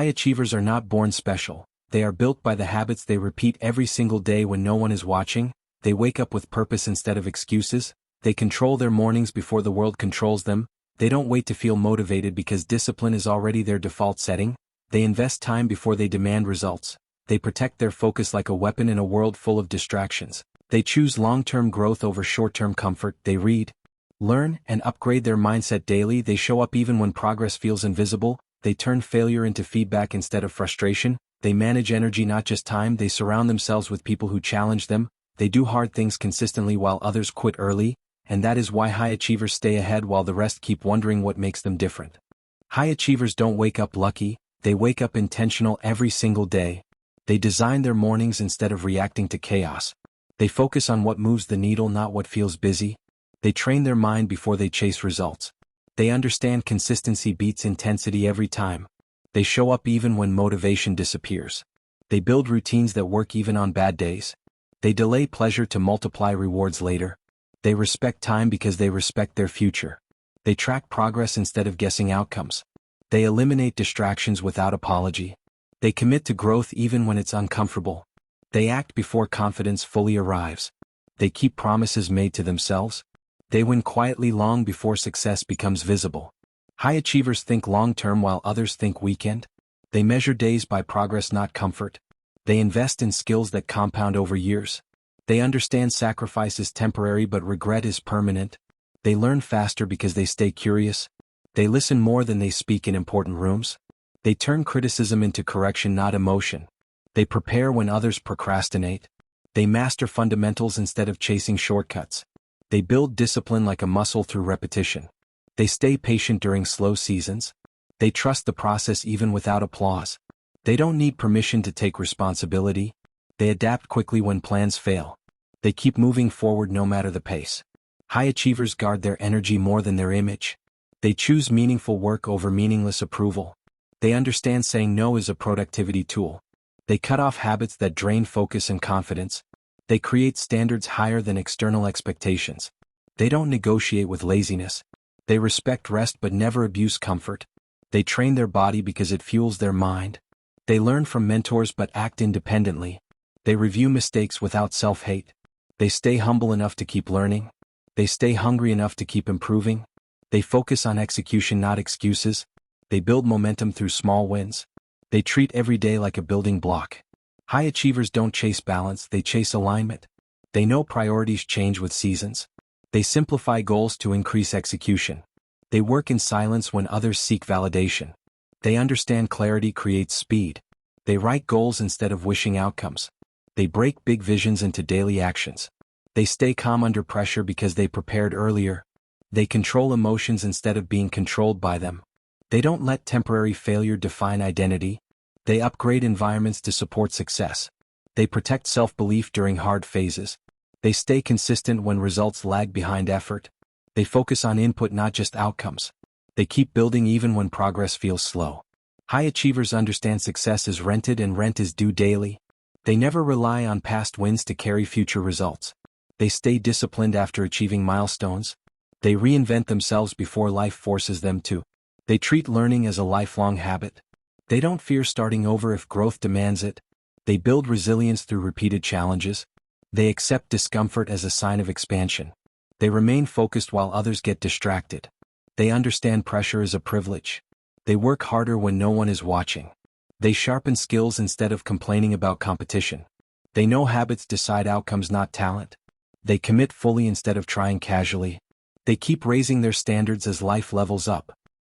High achievers are not born special. They are built by the habits they repeat every single day when no one is watching. They wake up with purpose instead of excuses. They control their mornings before the world controls them. They don't wait to feel motivated because discipline is already their default setting. They invest time before they demand results. They protect their focus like a weapon in a world full of distractions. They choose long-term growth over short-term comfort. They read, learn, and upgrade their mindset daily. They show up even when progress feels invisible. They turn failure into feedback instead of frustration. They manage energy, not just time. They surround themselves with people who challenge them. They do hard things consistently while others quit early, and that is why high achievers stay ahead while the rest keep wondering what makes them different. High achievers don't wake up lucky, they wake up intentional every single day. They design their mornings instead of reacting to chaos. They focus on what moves the needle, not what feels busy. They train their mind before they chase results. They understand consistency beats intensity every time. They show up even when motivation disappears. They build routines that work even on bad days. They delay pleasure to multiply rewards later. They respect time because they respect their future. They track progress instead of guessing outcomes. They eliminate distractions without apology. They commit to growth even when it's uncomfortable. They act before confidence fully arrives. They keep promises made to themselves. They win quietly long before success becomes visible. High achievers think long-term while others think weekend. They measure days by progress, not comfort. They invest in skills that compound over years. They understand sacrifice is temporary but regret is permanent. They learn faster because they stay curious. They listen more than they speak in important rooms. They turn criticism into correction, not emotion. They prepare when others procrastinate. They master fundamentals instead of chasing shortcuts. They build discipline like a muscle through repetition. They stay patient during slow seasons. They trust the process even without applause. They don't need permission to take responsibility. They adapt quickly when plans fail. They keep moving forward no matter the pace. High achievers guard their energy more than their image. They choose meaningful work over meaningless approval. They understand saying no is a productivity tool. They cut off habits that drain focus and confidence. They create standards higher than external expectations. They don't negotiate with laziness. They respect rest but never abuse comfort. They train their body because it fuels their mind. They learn from mentors but act independently. They review mistakes without self-hate. They stay humble enough to keep learning. They stay hungry enough to keep improving. They focus on execution, not excuses. They build momentum through small wins. They treat every day like a building block. High achievers don't chase balance, they chase alignment. They know priorities change with seasons. They simplify goals to increase execution. They work in silence when others seek validation. They understand clarity creates speed. They write goals instead of wishing outcomes. They break big visions into daily actions. They stay calm under pressure because they prepared earlier. They control emotions instead of being controlled by them. They don't let temporary failure define identity. They upgrade environments to support success. They protect self-belief during hard phases. They stay consistent when results lag behind effort. They focus on input, not just outcomes. They keep building even when progress feels slow. High achievers understand success is rented and rent is due daily. They never rely on past wins to carry future results. They stay disciplined after achieving milestones. They reinvent themselves before life forces them to. They treat learning as a lifelong habit. They don't fear starting over if growth demands it. They build resilience through repeated challenges. They accept discomfort as a sign of expansion. They remain focused while others get distracted. They understand pressure is a privilege. They work harder when no one is watching. They sharpen skills instead of complaining about competition. They know habits decide outcomes, not talent. They commit fully instead of trying casually. They keep raising their standards as life levels up.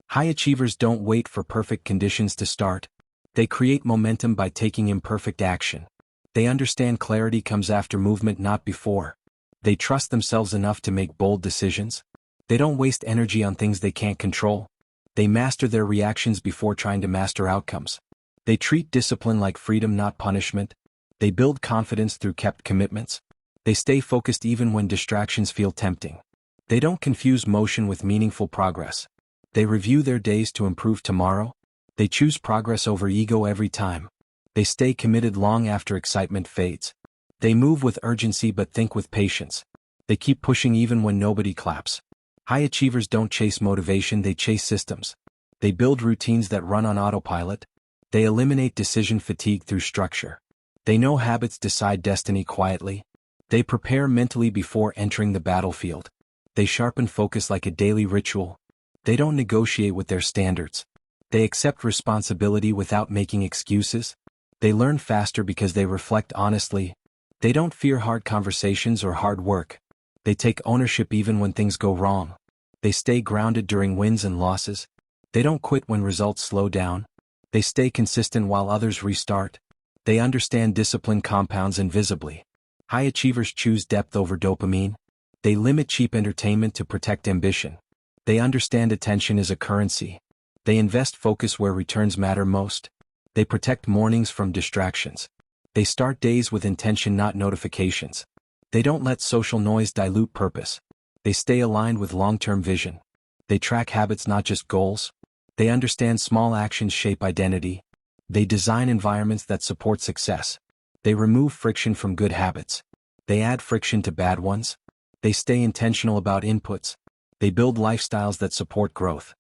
High achievers don't wait for perfect conditions to start. They create momentum by taking imperfect action. They understand clarity comes after movement, not before. They trust themselves enough to make bold decisions. They don't waste energy on things they can't control. They master their reactions before trying to master outcomes. They treat discipline like freedom, not punishment. They build confidence through kept commitments. They stay focused even when distractions feel tempting. They don't confuse motion with meaningful progress. They review their days to improve tomorrow. They choose progress over ego every time. They stay committed long after excitement fades. They move with urgency but think with patience. They keep pushing even when nobody claps. High achievers don't chase motivation, they chase systems. They build routines that run on autopilot. They eliminate decision fatigue through structure. They know habits decide destiny quietly. They prepare mentally before entering the battlefield. They sharpen focus like a daily ritual. They don't negotiate with their standards. They accept responsibility without making excuses. They learn faster because they reflect honestly. They don't fear hard conversations or hard work. They take ownership even when things go wrong. They stay grounded during wins and losses. They don't quit when results slow down. They stay consistent while others restart. They understand discipline compounds invisibly. High achievers choose depth over dopamine. They limit cheap entertainment to protect ambition. They understand attention is a currency. They invest focus where returns matter most. They protect mornings from distractions. They start days with intention, not notifications. They don't let social noise dilute purpose. They stay aligned with long-term vision. They track habits, not just goals. They understand small actions shape identity. They design environments that support success. They remove friction from good habits. They add friction to bad ones. They stay intentional about inputs. They build lifestyles that support growth.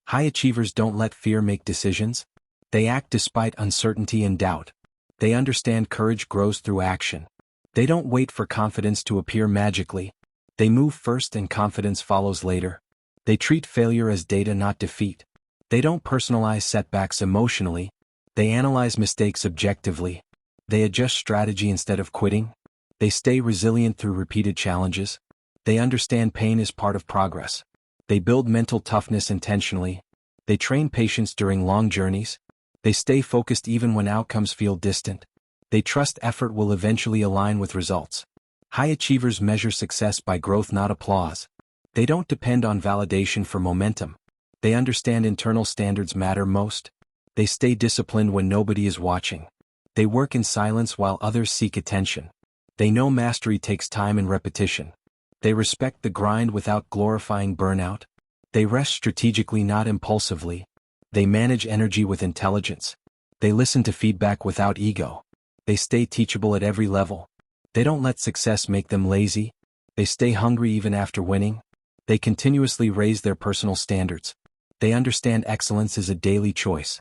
High achievers don't let fear make decisions. They act despite uncertainty and doubt. They understand courage grows through action. They don't wait for confidence to appear magically. They move first and confidence follows later. They treat failure as data, not defeat. They don't personalize setbacks emotionally. They analyze mistakes objectively. They adjust strategy instead of quitting. They stay resilient through repeated challenges. They understand pain is part of progress. They build mental toughness intentionally. They train patience during long journeys. They stay focused even when outcomes feel distant. They trust effort will eventually align with results. High achievers measure success by growth, not applause. They don't depend on validation for momentum. They understand internal standards matter most. They stay disciplined when nobody is watching. They work in silence while others seek attention. They know mastery takes time and repetition. They respect the grind without glorifying burnout. They rest strategically, not impulsively. They manage energy with intelligence. They listen to feedback without ego. They stay teachable at every level. They don't let success make them lazy. They stay hungry even after winning. They continuously raise their personal standards. They understand excellence is a daily choice.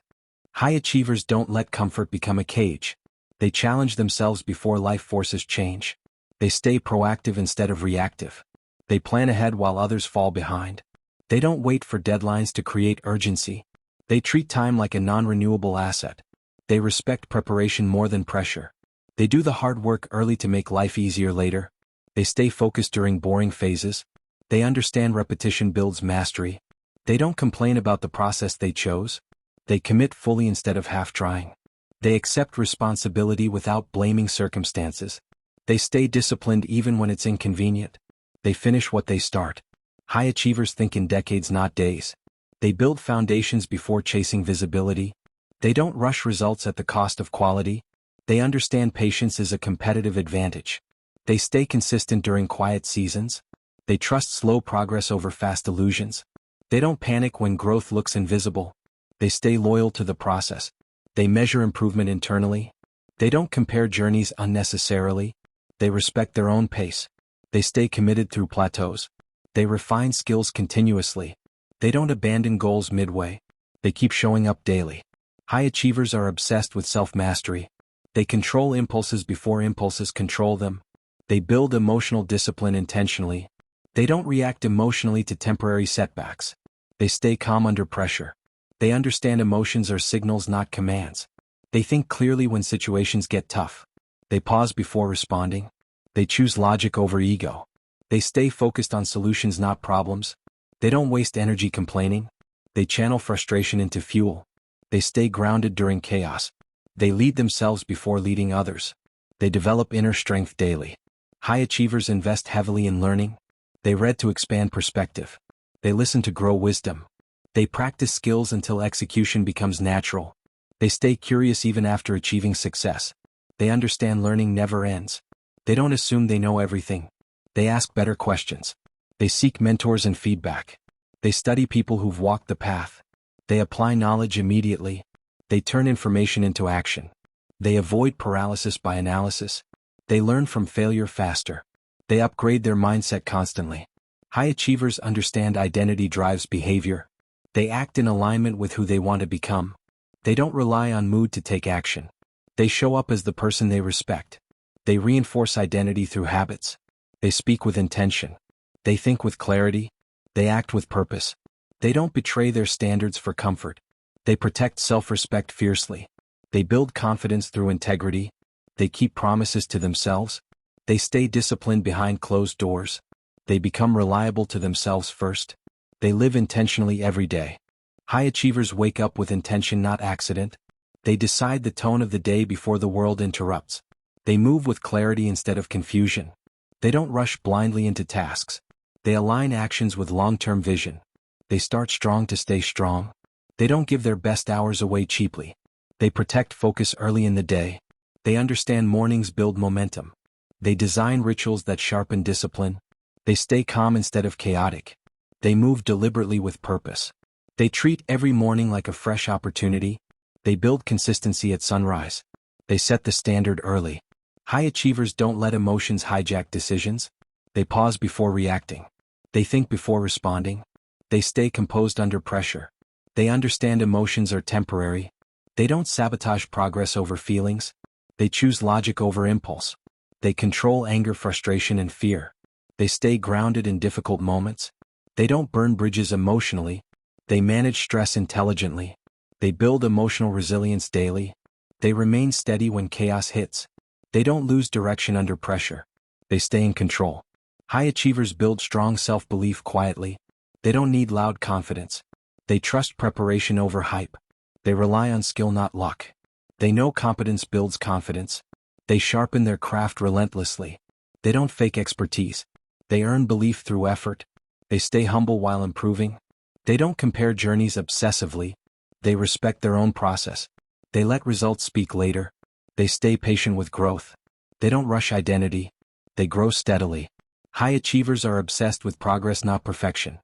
High achievers don't let comfort become a cage. They challenge themselves before life forces change. They stay proactive instead of reactive. They plan ahead while others fall behind. They don't wait for deadlines to create urgency. They treat time like a non-renewable asset. They respect preparation more than pressure. They do the hard work early to make life easier later. They stay focused during boring phases. They understand repetition builds mastery. They don't complain about the process they chose. They commit fully instead of half-trying. They accept responsibility without blaming circumstances. They stay disciplined even when it's inconvenient. They finish what they start. High achievers think in decades, not days. They build foundations before chasing visibility. They don't rush results at the cost of quality. They understand patience is a competitive advantage. They stay consistent during quiet seasons. They trust slow progress over fast illusions. They don't panic when growth looks invisible. They stay loyal to the process. They measure improvement internally. They don't compare journeys unnecessarily. They respect their own pace. They stay committed through plateaus. They refine skills continuously. They don't abandon goals midway. They keep showing up daily. High achievers are obsessed with self-mastery. They control impulses before impulses control them. They build emotional discipline intentionally. They don't react emotionally to temporary setbacks. They stay calm under pressure. They understand emotions are signals, not commands. They think clearly when situations get tough. They pause before responding. They choose logic over ego. They stay focused on solutions, not problems. They don't waste energy complaining. They channel frustration into fuel. They stay grounded during chaos. They lead themselves before leading others. They develop inner strength daily. High achievers invest heavily in learning. They read to expand perspective. They listen to grow wisdom. They practice skills until execution becomes natural. They stay curious even after achieving success. They understand learning never ends. They don't assume they know everything. They ask better questions. They seek mentors and feedback. They study people who've walked the path. They apply knowledge immediately. They turn information into action. They avoid paralysis by analysis. They learn from failure faster. They upgrade their mindset constantly. High achievers understand identity drives behavior. They act in alignment with who they want to become. They don't rely on mood to take action. They show up as the person they respect. They reinforce identity through habits. They speak with intention. They think with clarity. They act with purpose. They don't betray their standards for comfort. They protect self-respect fiercely. They build confidence through integrity. They keep promises to themselves. They stay disciplined behind closed doors. They become reliable to themselves first. They live intentionally every day. High achievers wake up with intention, not accident. They decide the tone of the day before the world interrupts. They move with clarity instead of confusion. They don't rush blindly into tasks. They align actions with long-term vision. They start strong to stay strong. They don't give their best hours away cheaply. They protect focus early in the day. They understand mornings build momentum. They design rituals that sharpen discipline. They stay calm instead of chaotic. They move deliberately with purpose. They treat every morning like a fresh opportunity. They build consistency at sunrise. They set the standard early. High achievers don't let emotions hijack decisions. They pause before reacting. They think before responding. They stay composed under pressure. They understand emotions are temporary. They don't sabotage progress over feelings. They choose logic over impulse. They control anger, frustration, and fear. They stay grounded in difficult moments. They don't burn bridges emotionally. They manage stress intelligently. They build emotional resilience daily. They remain steady when chaos hits. They don't lose direction under pressure. They stay in control. High achievers build strong self-belief quietly. They don't need loud confidence. They trust preparation over hype. They rely on skill, not luck. They know competence builds confidence. They sharpen their craft relentlessly. They don't fake expertise. They earn belief through effort. They stay humble while improving. They don't compare journeys obsessively. They respect their own process. They let results speak later. They stay patient with growth. They don't rush identity. They grow steadily. High achievers are obsessed with progress, not perfection.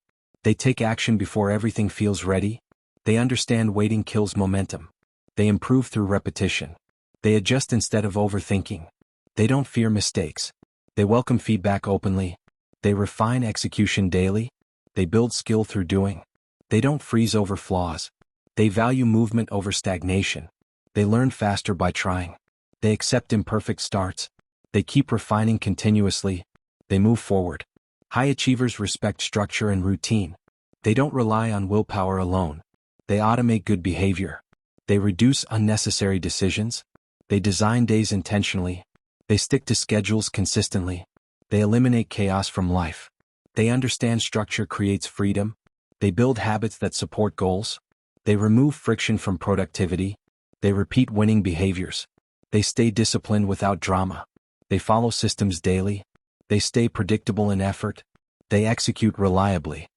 They take action before everything feels ready. They understand waiting kills momentum. They improve through repetition. They adjust instead of overthinking. They don't fear mistakes. They welcome feedback openly. They refine execution daily. They build skill through doing. They don't freeze over flaws. They value movement over stagnation. They learn faster by trying. They accept imperfect starts. They keep refining continuously. They move forward. High achievers respect structure and routine. They don't rely on willpower alone. They automate good behavior. They reduce unnecessary decisions. They design days intentionally. They stick to schedules consistently. They eliminate chaos from life. They understand structure creates freedom. They build habits that support goals. They remove friction from productivity. They repeat winning behaviors. They stay disciplined without drama. They follow systems daily. They stay predictable in effort. They execute reliably.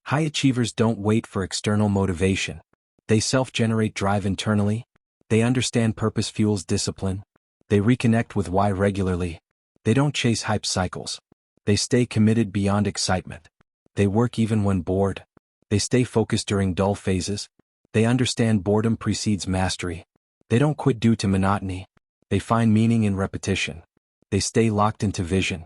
High achievers don't wait for external motivation. They self-generate drive internally. They understand purpose fuels discipline. They reconnect with why regularly. They don't chase hype cycles. They stay committed beyond excitement. They work even when bored. They stay focused during dull phases. They understand boredom precedes mastery. They don't quit due to monotony. They find meaning in repetition. They stay locked into vision.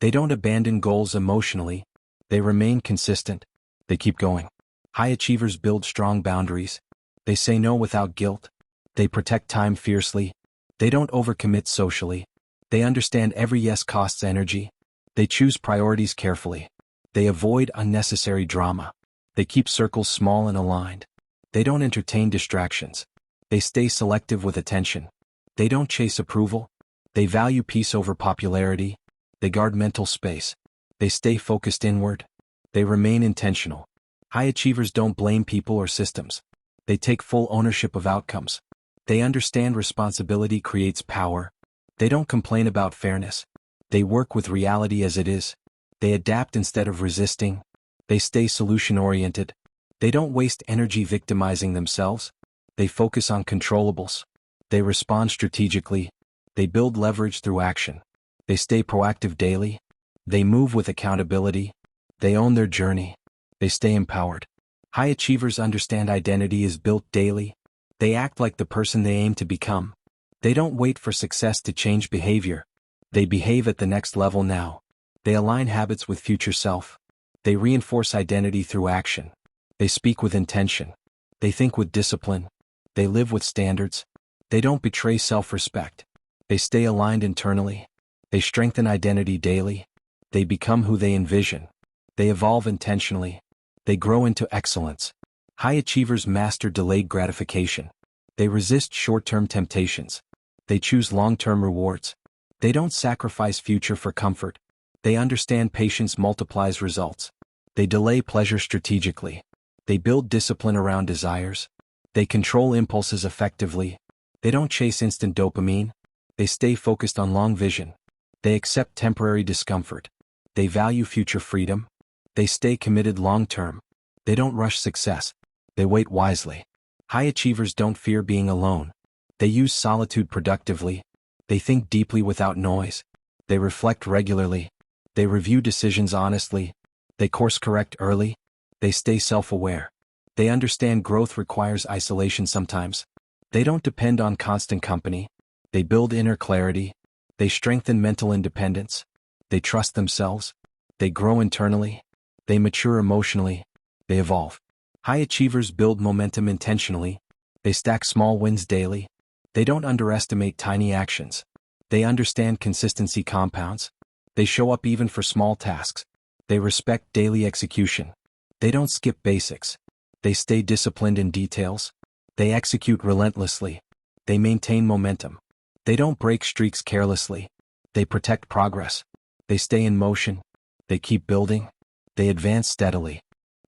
They don't abandon goals emotionally. They remain consistent. They keep going. High achievers build strong boundaries. They say no without guilt. They protect time fiercely. They don't overcommit socially. They understand every yes costs energy. They choose priorities carefully. They avoid unnecessary drama. They keep circles small and aligned. They don't entertain distractions. They stay selective with attention. They don't chase approval. They value peace over popularity. They guard mental space. They stay focused inward. They remain intentional. High achievers don't blame people or systems. They take full ownership of outcomes. They understand responsibility creates power. They don't complain about fairness. They work with reality as it is. They adapt instead of resisting. They stay solution-oriented. They don't waste energy victimizing themselves. They focus on controllables. They respond strategically. They build leverage through action. They stay proactive daily. They move with accountability. They own their journey. They stay empowered. High achievers understand identity is built daily. They act like the person they aim to become. They don't wait for success to change behavior. They behave at the next level now. They align habits with future self. They reinforce identity through action. They speak with intention. They think with discipline. They live with standards. They don't betray self-respect. They stay aligned internally. They strengthen identity daily. They become who they envision. They evolve intentionally. They grow into excellence. High achievers master delayed gratification. They resist short-term temptations. They choose long-term rewards. They don't sacrifice future for comfort. They understand patience multiplies results. They delay pleasure strategically. They build discipline around desires. They control impulses effectively. They don't chase instant dopamine. They stay focused on long vision. They accept temporary discomfort. They value future freedom. They stay committed long-term. They don't rush success. They wait wisely. High achievers don't fear being alone. They use solitude productively. They think deeply without noise. They reflect regularly. They review decisions honestly. They course-correct early. They stay self-aware. They understand growth requires isolation sometimes. They don't depend on constant company. They build inner clarity. They strengthen mental independence. They trust themselves. They grow internally. They mature emotionally. They evolve. High achievers build momentum intentionally. They stack small wins daily. They don't underestimate tiny actions. They understand consistency compounds. They show up even for small tasks. They respect daily execution. They don't skip basics. They stay disciplined in details. They execute relentlessly. They maintain momentum. They don't break streaks carelessly. They protect progress. They stay in motion. They keep building. They advance steadily.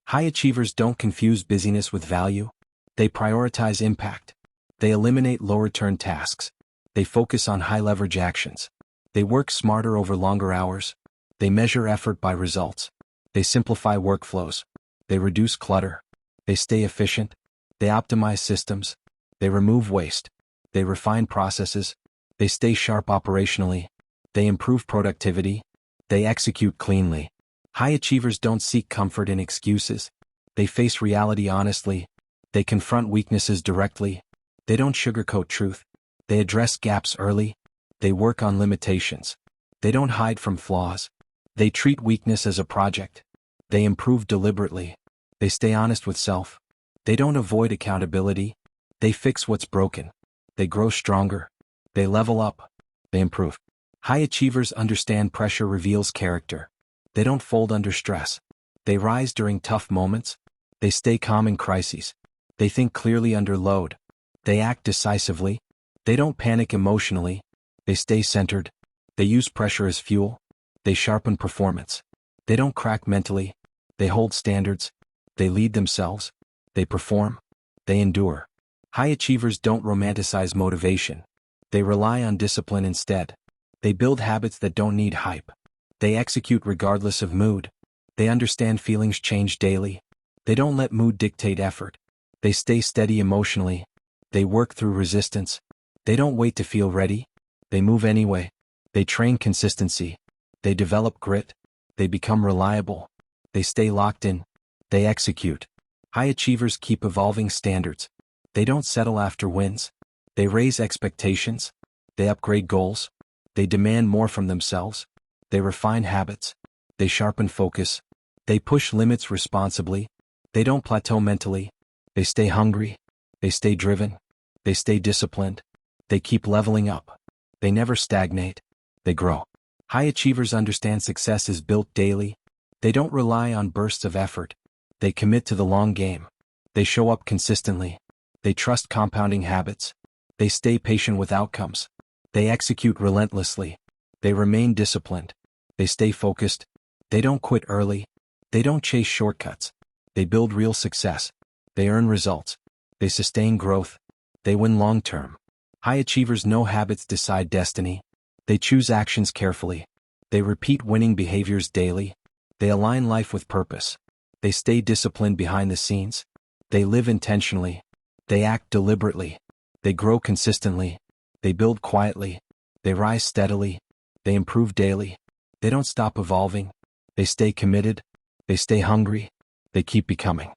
High achievers don't confuse busyness with value. They prioritize impact. They eliminate low-return tasks. They focus on high-leverage actions. They work smarter over longer hours. They measure effort by results. They simplify workflows. They reduce clutter. They stay efficient. They optimize systems. They remove waste. They refine processes. They stay sharp operationally. They improve productivity. They execute cleanly. High achievers don't seek comfort in excuses. They face reality honestly. They confront weaknesses directly. They don't sugarcoat truth. They address gaps early. They work on limitations. They don't hide from flaws. They treat weakness as a project. They improve deliberately. They stay honest with self. They don't avoid accountability. They fix what's broken. They grow stronger. They level up. They improve. High achievers understand pressure reveals character. They don't fold under stress. They rise during tough moments. They stay calm in crises. They think clearly under load. They act decisively. They don't panic emotionally. They stay centered. They use pressure as fuel. They sharpen performance. They don't crack mentally. They hold standards. They lead themselves. They perform. They endure. High achievers don't romanticize motivation. They rely on discipline instead. They build habits that don't need hype. They execute regardless of mood. They understand feelings change daily. They don't let mood dictate effort. They stay steady emotionally. They work through resistance. They don't wait to feel ready. They move anyway. They train consistency. They develop grit. They become reliable. They stay locked in. They execute. High achievers keep evolving standards. They don't settle after wins. They raise expectations. They upgrade goals. They demand more from themselves. They refine habits. They sharpen focus. They push limits responsibly. They don't plateau mentally. They stay hungry. They stay driven. They stay disciplined. They keep leveling up. They never stagnate. They grow. High achievers understand success is built daily. They don't rely on bursts of effort. They commit to the long game. They show up consistently. They trust compounding habits. They stay patient with outcomes. They execute relentlessly. They remain disciplined. They stay focused. They don't quit early. They don't chase shortcuts. They build real success. They earn results. They sustain growth. They win long-term. High achievers know habits decide destiny. They choose actions carefully. They repeat winning behaviors daily. They align life with purpose. They stay disciplined behind the scenes. They live intentionally. They act deliberately. They grow consistently. They build quietly. They rise steadily. They improve daily. They don't stop evolving. They stay committed. They stay hungry. They keep becoming.